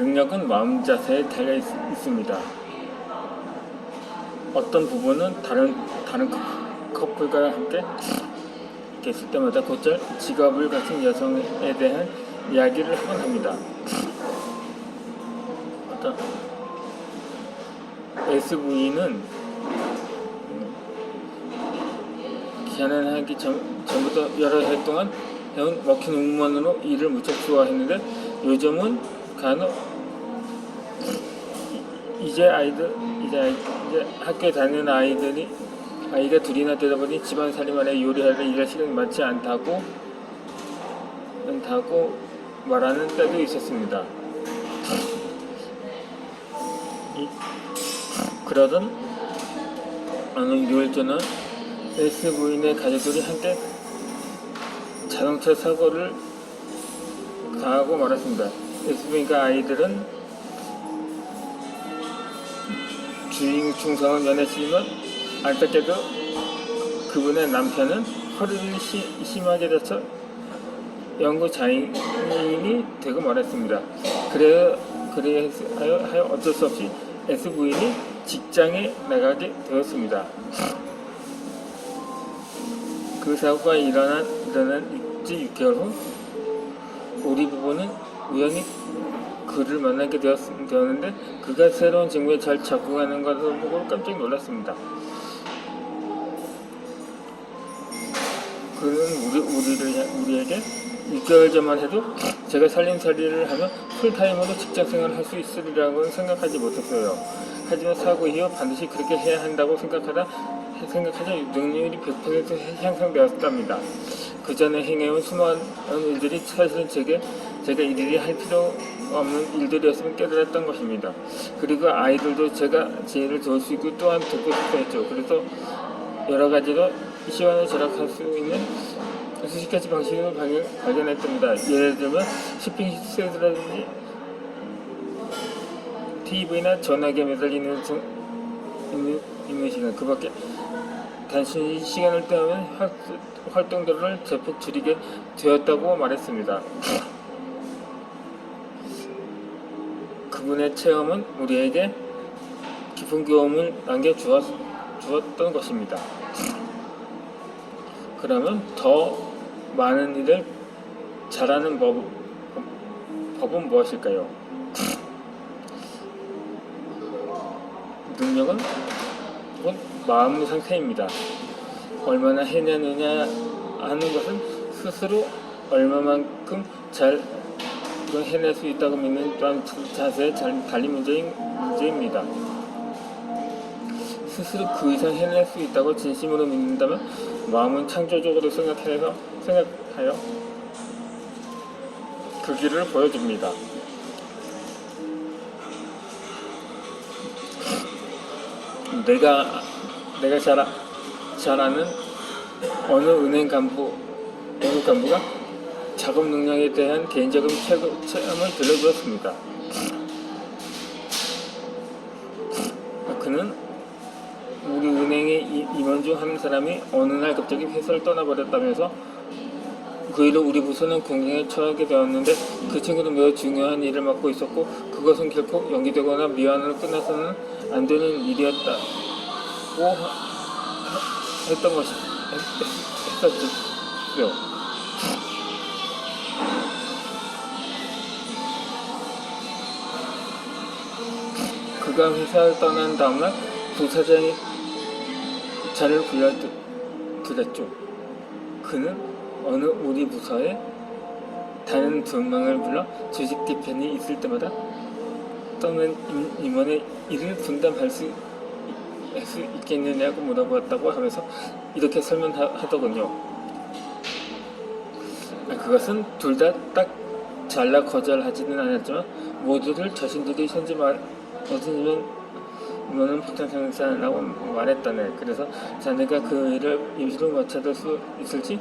능력은 마음 자세에 달려 있습니다. 어떤 부분은 다른 커플과 함께 있을 때마다 곧잘 직업을 가진 여성에 대한 이야기를 하곤 합니다. 어떤 SV는 결혼하기 전부터 여러 해 동안 해온 워킹 우먼으로 일을 무척 좋아했는데 요즘은 간혹 이제 학교에 다니는 아이가 둘이나 되다 보니 집안살림만에 요리하려 일할 시간이 많지 않다고 말하는 때도 있었습니다. 그러던 어느 일요일 저녁 SV인의 가족들이 함께 자동차 사고를 당하고 말았습니다. SV인과 아이들은 주인 중성은 연애했지만 안타깝게도 그분의 남편은 허리를 심하게 다쳐 영구 장애인이 되고 말았습니다. 그래하여 어쩔 수 없이 SV인이 직장에 나가게 되었습니다. 그 사고가 일어난 6개월 후 우리 부부는 우연히 그를 만나게 되었는데 그가 새로운 직무에 잘 적응하는 것을 보고 깜짝 놀랐습니다. 그는 우리에게 6개월 전만 해도 제가 살림살이를 하며 풀타임으로 직장생활을 할 수 있으리라고는 생각하지 못했어요. 하지만 사고 이후 반드시 그렇게 해야 한다고 생각하자 능률이 100% 향상되었답니다. 그 전에 행해온 수많은 일들이 사실은 제가 일일이 할 필요 없는 일들이었음을 깨달았던 것입니다. 그리고 아이들도 제가 제 일을 도울 수 있고 또한 돕고 싶어 했죠. 그래서 여러 가지로 시간을 절약할 수 있는 수십 가지 방식을 발견했답니다. 예를 들면 쇼핑 세트라든지 TV나 전화기에 매달리는 시간, 그 밖에 단순히 시간을 때우면 활동들을 대폭 줄이게 되었다고 말했습니다. 그분의 체험은 우리에게 깊은 교훈을 남겨주었던 것입니다. 그러면 더 많은 일을 잘하는 법은 무엇일까요? 능력은 마음 상태입니다. 얼마나 해내느냐 하는 것은 스스로 얼마만큼 잘 해낼 수 있다고 믿는 또한 자세에 달린 문제입니다. 스스로 그 이상 해낼 수 있다고 진심으로 믿는다면 마음은 창조적으로 생각하여 그 길을 보여줍니다. 내가 잘 아는 어느 은행 간부가 작업 능력에 대한 개인적인 체험을 들려주었습니다. 그는 우리 은행에 임원 중 한 사람이 어느 날 갑자기 회사를 떠나버렸다면서 그 일로 우리 부서는 공경에 처하게 되었는데 그 친구는 매우 중요한 일을 맡고 있었고 그것은 결코 연기되거나 미완으로 끝나서는 안 되는 일이었다고 했었죠. 그가 회사를 떠난 다음날 부사장이 자리를 불러드렸죠. 그는 어느 우리 부서에 다른 2명을 불러 조직 개편이 있을 때마다 떠난 임원의 일을 분담할 수 있겠느냐고 물어보았다고 하면서 이렇게 설명하더군요. 그것은 둘 다 딱 잘라 거절하지는 않았지만 모두들 자신들이 현지만 이거는 폭탄생산이라고 말했다네. 그래서 자네가 그 일을 임시로 맡아둘 수 있을지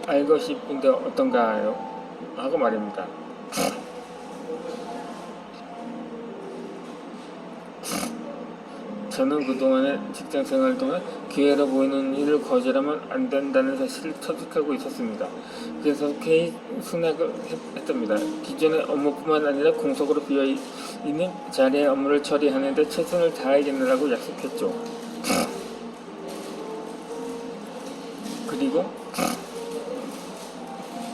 알고 싶은데 어떤가요? 하고 말입니다. 저는 그동안의 직장생활 동안 기회로 보이는 일을 거절하면 안 된다는 사실을 터득하고 있었습니다. 그래서 개인 승낙을 했답니다. 기존의 업무뿐만 아니라 공석으로 비어있는 자리의 업무를 처리하는데 최선을 다하겠느라고 약속했죠. 그리고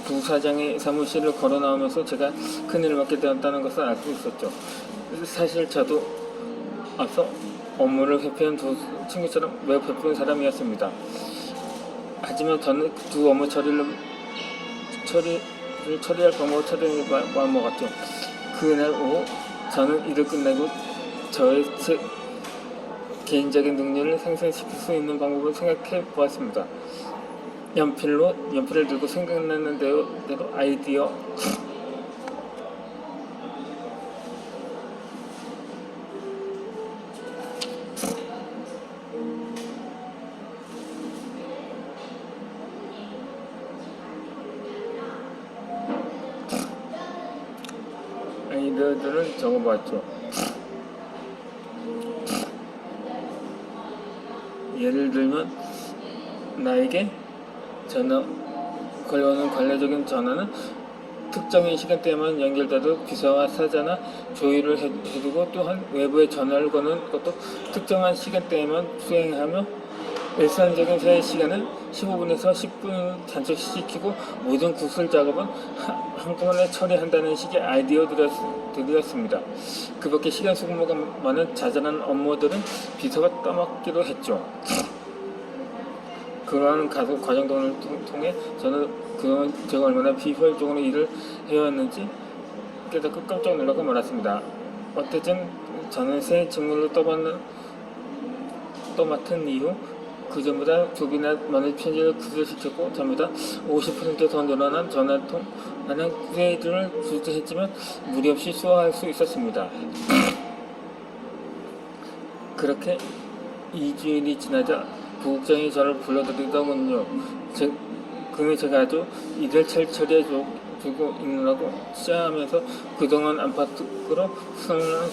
부사장의 사무실을 걸어 나오면서 제가 큰일을 맞게 되었다는 것을 알 수 있었죠. 사실 저도 앞서 업무를 회피한 두 친구처럼 매우 베푼 사람이었습니다. 하지만 저는 두 업무 처리할 방법을 찾으려고 마음먹었죠. 그날 오후 저는 일을 끝내고 저의 개인적인 능력을 상승시킬 수 있는 방법을 생각해 보았습니다. 연필을 들고 생각나는 대로 아이디어 아이디어들을 적어봤죠. 예를 들면 나에게 걸려오는 관례적인 전화는 특정인 시간대에만 연결돼도 비서와 사자나 조율을 해두고, 또한 외부에 전화를 거는 것도 특정한 시간대에만 수행하며 일상적인 회의 시간은 15분에서 10분 단축시키고 모든 구술 작업은 한꺼번에 처리한다는 식의 아이디어들이었습니다. 그 밖에 시간 소모가 많은 자잘한 업무들은 비서가 떠맡기로 했죠. 그러한 과정 등을 통해 저는 그동안 제가 얼마나 비효율적으로 일을 해왔는지 깨닫고 깜짝 놀라고 말았습니다. 어쨌든 저는 새 직무를 떠맡은 이후 그전보다 2배나 많은 편지를 구조시켰고 전보다 50% 더 늘어난 전화통 많은 회의들을 주재했지만 무리 없이 수화할 수 있었습니다. 그렇게 2주일이 지나자 부국장이 저를 불러들이더군요. 그는 제가 아주 일을 잘 처리해주고 있느라고 시작하면서 그동안 안팎으로 수많은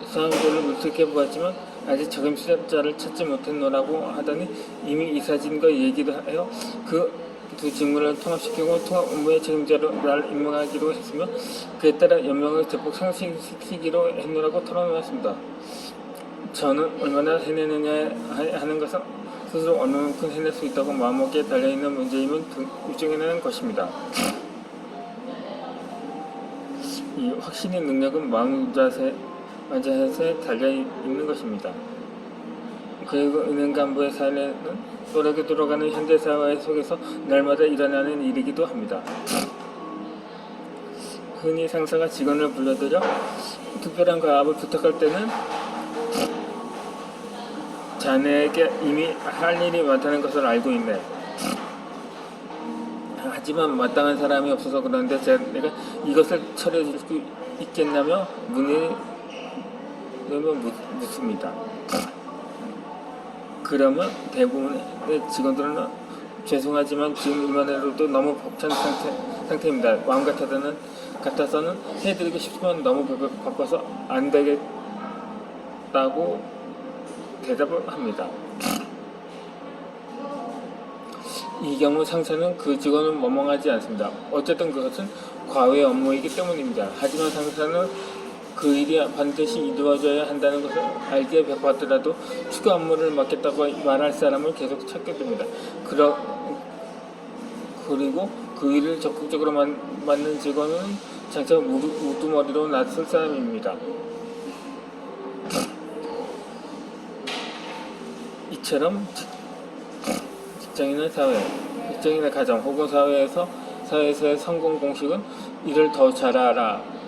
사람들을 물색해 보았지만 아직 적임자를 찾지 못했노라고 하더니 이미 이사진과 얘기를 하여 그 두 직무를 통합시키고 통합 업무의 책임자로 나를 임명하기로 했으며 그에 따라 연명을 대폭 상승시키기로 했노라고 털어놓았습니다. 저는 얼마나 해내느냐 하는 것은 스스로 어느 만큼 해낼 수 있다고 마음먹기에 달려있는 문제임을 입증해내는 것입니다. 이 확신의 능력은 마음자세에 달려있는 것입니다. 그리고 은행 간부의 사례는 또렷하게 돌아가는 현대사회 속에서 날마다 일어나는 일이기도 합니다. 흔히 상사가 직원을 불러들여 특별한 과업을 부탁할 때는 자네에게 이미 할 일이 많다는 것을 알고 있네. 하지만 마땅한 사람이 없어서 그러는데 내가 이것을 처리해 줄 수 있겠냐며 묻습니다. 그러면 대부분의 직원들은 죄송하지만 지금 일만으로도 너무 벅찬 상태입니다. 마음 같아서는 해드리고 싶지만 너무 바빠서 안 되겠다고 대답을 합니다. 이 경우 상사는 그 직원은 머멍하지 않습니다. 어쨌든 그것은 과외 업무이기 때문입니다. 하지만 상사는 그 일이 반드시 이루어져야 한다는 것을 알기에 바쁘더라도 추가 업무를 맡겠다고 말할 사람을 계속 찾게 됩니다. 그리고 그 일을 적극적으로 맡는 직원은 장차 우두머리로 낯설 사람입니다. 이처럼 직장이나 가정 혹은 사회에서의 성공 공식은 일을 더 잘하라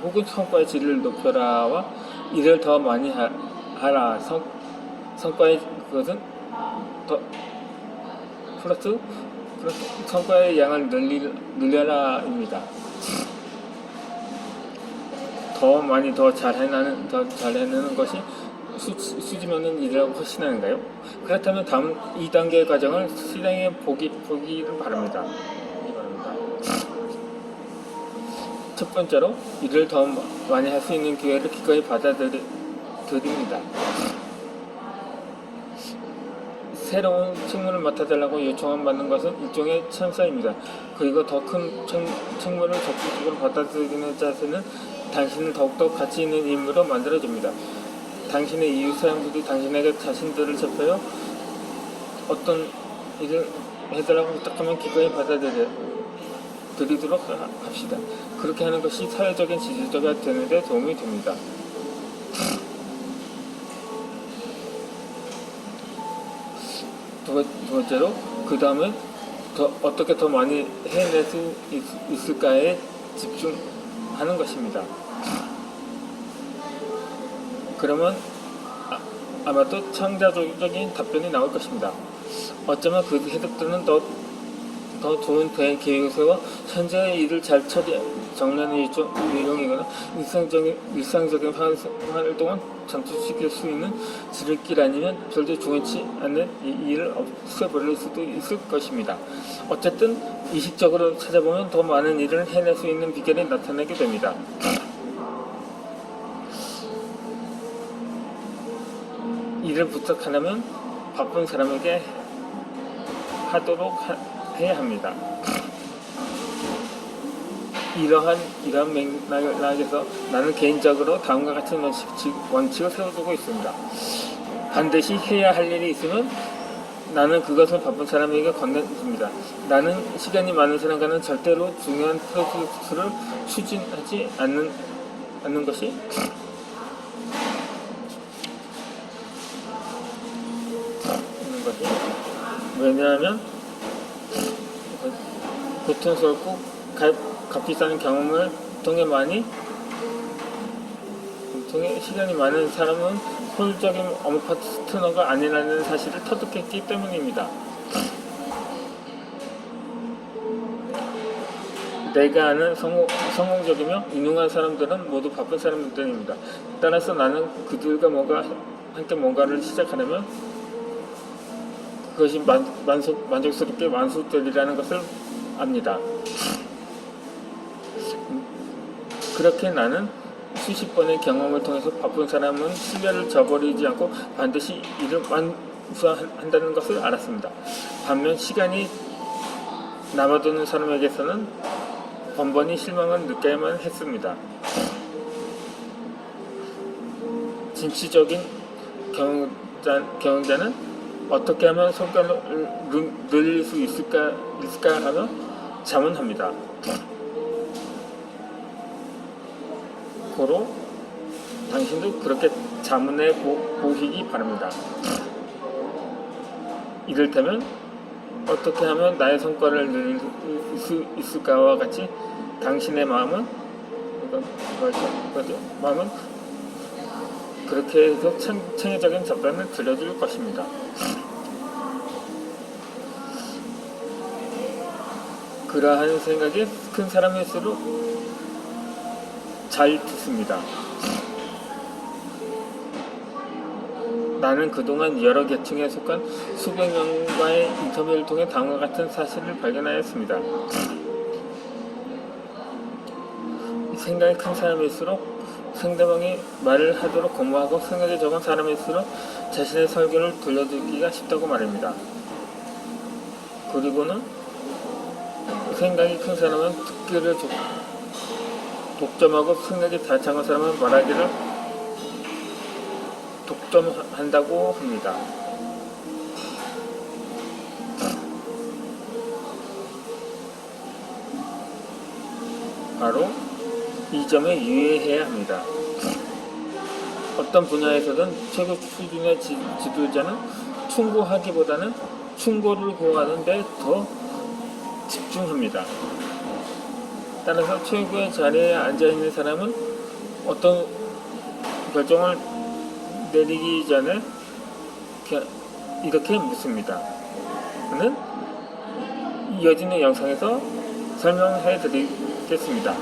혹은 성과의 질을 높여라와 일을 더 많이 하라 성과의 그것은 더 플러스 성과의 양을 늘려라입니다. 더 많이 더 잘해내는 것이 수지면은 일이라고 확신하는가요? 그렇다면 다음 2단계 과정을 실행해 보기를 바랍니다. 첫 번째로 일을 더 많이 할 수 있는 기회를 기꺼이 드립니다. 새로운 책무를 맡아달라고 요청을 받는 것은 일종의 천사입니다. 그리고 더 큰 책무를 적극적으로 받아들이는 자세는 당신을 더욱더 가치 있는 인물로 만들어줍니다. 당신의 이웃 사람들이 당신에게 자신들을 접해요 어떤 일을 해달라고 부탁하면 기꺼이 받아들이도록 합시다. 그렇게 하는 것이 사회적인 지지자가 되는 데 도움이 됩니다. 두 번째로, 그 다음에 어떻게 더 많이 해낼 수 있을까에 집중하는 것입니다. 그러면 아마도 창조적인 답변이 나올 것입니다. 어쩌면 그 해석들은 더 좋은 대응 계획을 세워 현재의 일을 잘 정리하는 일종이거나 일상적인 활동을 장치시킬 수 있는 지름길 아니면 절대 중요치 않는 이 일을 없애버릴 수도 있을 것입니다. 어쨌든 의식적으로 찾아보면 더 많은 일을 해낼 수 있는 비결이 나타나게 됩니다. 일을 부탁하려면 바쁜 사람에게 하도록 해야 합니다. 이러한 맥락에서 나는 개인적으로 다음과 같은 원칙을 세워두고 있습니다. 반드시 해야 할 일이 있으면 나는 그것을 바쁜 사람에게 건네줍니다. 나는 시간이 많은 사람과는 절대로 중요한 프로젝트를 추진하지 않는 것이 왜냐하면 고통스럽고 값비싼 경험을 통해 시간이 많은 사람은 효율적인 업무 파트너가 아니라는 사실을 터득했기 때문입니다. 내가 아는 성공적이며 유능한 사람들은 모두 바쁜 사람들입니다. 따라서 나는 그들과 함께 뭔가를 시작하려면 그것이 만족스럽게 완수되리라는 것을 압니다. 그렇게 나는 수십 번의 경험을 통해서 바쁜 사람은 신뢰를 저버리지 않고 반드시 일을 완수한다는 것을 알았습니다. 반면 시간이 남아도는 사람에게서는 번번이 실망을 느껴야만 했습니다. 진취적인 경영자는 어떻게 하면 성과를 늘릴 수 있을까 하며 자문합니다. 고로 당신도 그렇게 자문해 보시기 바랍니다. 이를테면 어떻게 하면 나의 성과를 늘릴 수 있을까와 같이 당신의 마음은 그렇게 해서 창의적인 답변을 들려줄 것입니다. 그러한 생각이 큰 사람일수록 잘 듣습니다. 나는 그동안 여러 계층에 속한 수백 명과의 인터뷰를 통해 다음과 같은 사실을 발견하였습니다. 생각이 큰 사람일수록 상대방이 말을 하도록 고무하고 생각이 적은 사람일수록 자신의 설교를 들려주기가 쉽다고 말입니다. 그리고는 생각이 큰 사람은 듣기를 독점하고 생각이 다 작은 사람은 말하기를 독점한다고 합니다. 바로 이 점에 유의해야 합니다. 어떤 분야에서든 최고 수준의 지도자는 충고하기보다는 충고를 구하는 데 더 집중합니다. 따라서 최고의 자리에 앉아있는 사람은 어떤 결정을 내리기 전에 이렇게 묻습니다. 저는 이어지는 영상에서 설명해 드리겠습니다.